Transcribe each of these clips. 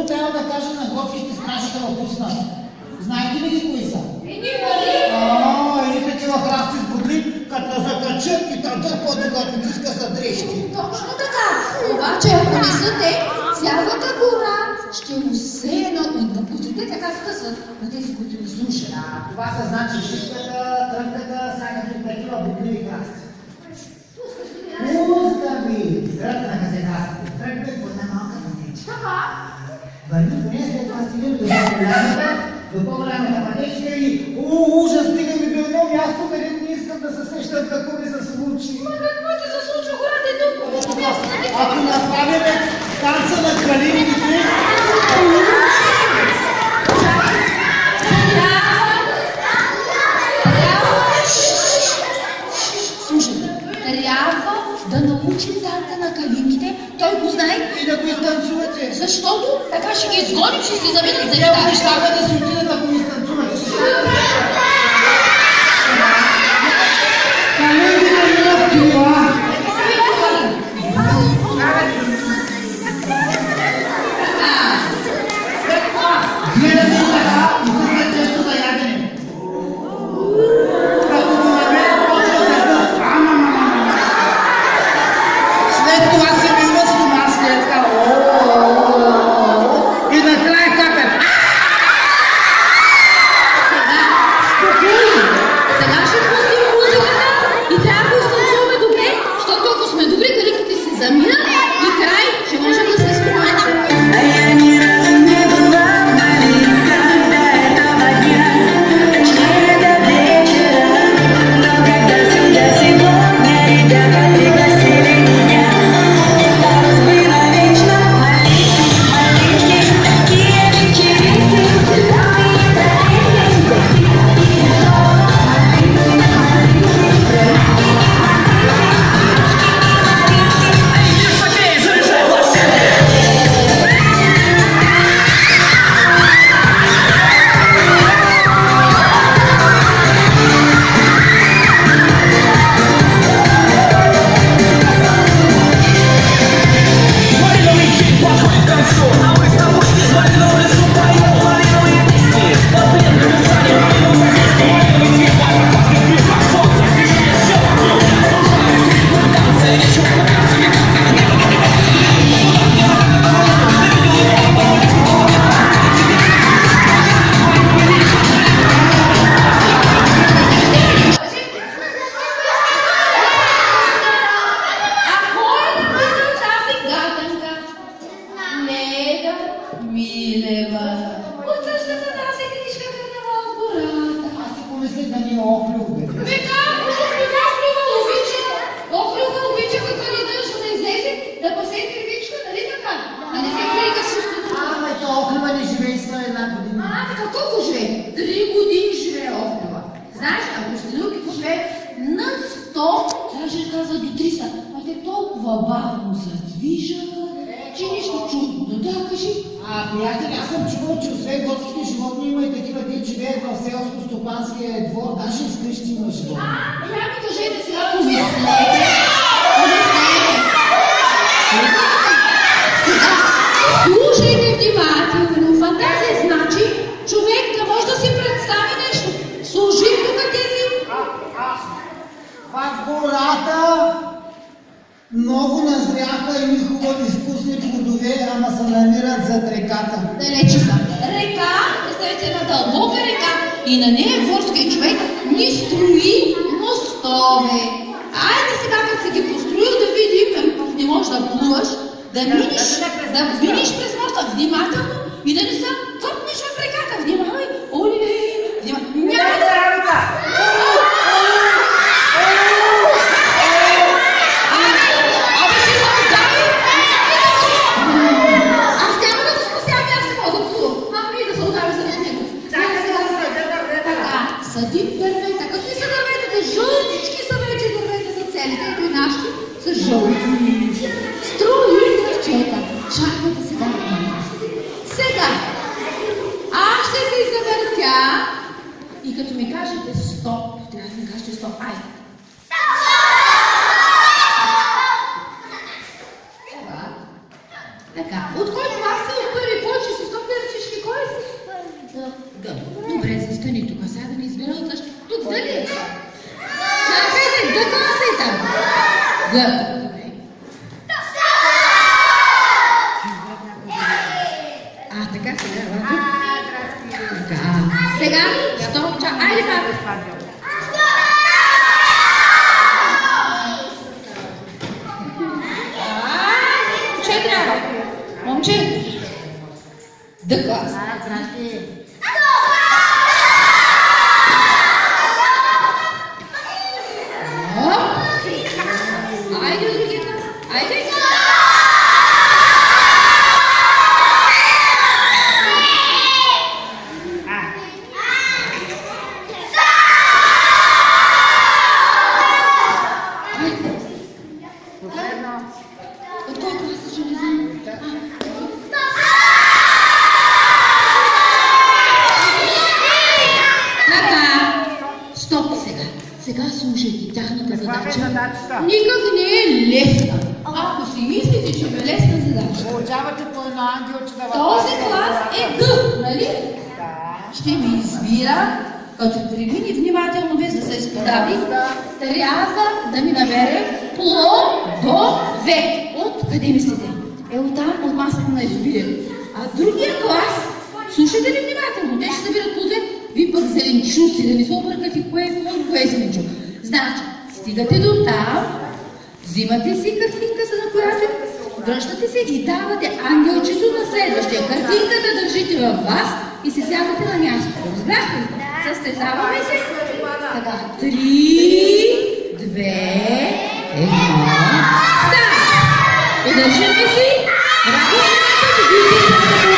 трябва да кажа на готвите стражата да пуснат. Знаете ли ги кои са? Или такива храсти с бодли, като закачат и търдърпат, докато диска са дрещи. Точно така. Обаче, ако не са те, цялата гора ще усеяно и да пустите така скъсат на тези, които ни слушат. Това са значи шишката, тръпката, сагат от такива бодливи храсти. Пуска ми! Тръпнаха се храстите. Тръпне по една малка пътечка. Така. Върви поне след това стигаме до по-голямата пътечка и ужас, стигаме до едно място, където не искам да се сещам какво ми се случи. Какво ти се случва, гората е толкова място? Ако направим танца на калините, трябва да научим танца на калинките. Той го знае. И да го изтанцувате. Защото така ще ги изгоним, ще си заминат за Трябва гитара. нещата да си отидат, ако го изтанцувате. Калините имат това. Гледате така и тук нещо за ядене. Като го намерят, почва да след това се мива с дома, след така и накрая капят. Спокойно. Сега ще пустим музиката и трябва да изтанцуваме добре, защото ако сме добри, калинките се заминат и край ще можем да се спомним. Така, от който аз се от първи повече се Стани тук, сега да не избера отлъж. Тук, дали? Чакайте, да клас ли там? Да. Така, сега, ладно. Така. Сега, стоп, чак. Айде, пак. Момче трябва. Момче. Да клас. Айде от другия клас. Айде. Сега слушайте, тяхната задача никак не е лесна. Ако си мислите, че е лесна задача, Получавате по едно ангелче да този клас е Д, нали? Ще ми избира, като премини внимателно без да се изподави, трябва да ми набере плодове. От къде мислите? Оттам, от масата на изобилие. А другия клас, слушайте ли внимателно, те ще събират плодове. Ви пък зеленчуци, да не се объркате кое е плод, кое е зеленчук. Значи, стигате до там, взимате си картинка, на която връщате се и давате ангелчето на следващия. Картинката държите във вас и се сядате на място. Разбрахте ли? Състезаваме се. Така, 3, 2, 1, старт! Удържаме си. Работата да видите с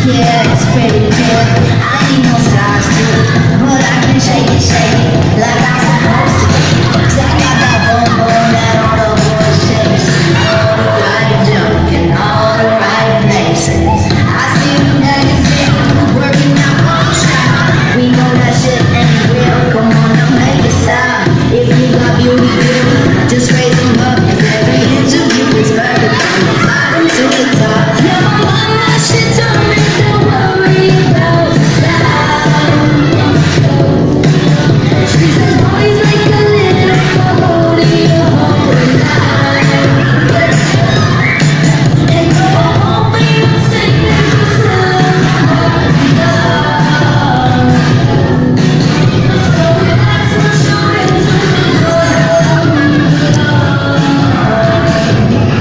Yeah, it's pretty good. I need more size too, but I can shake it like I'm supposed to. 'Cause I got that boom boom that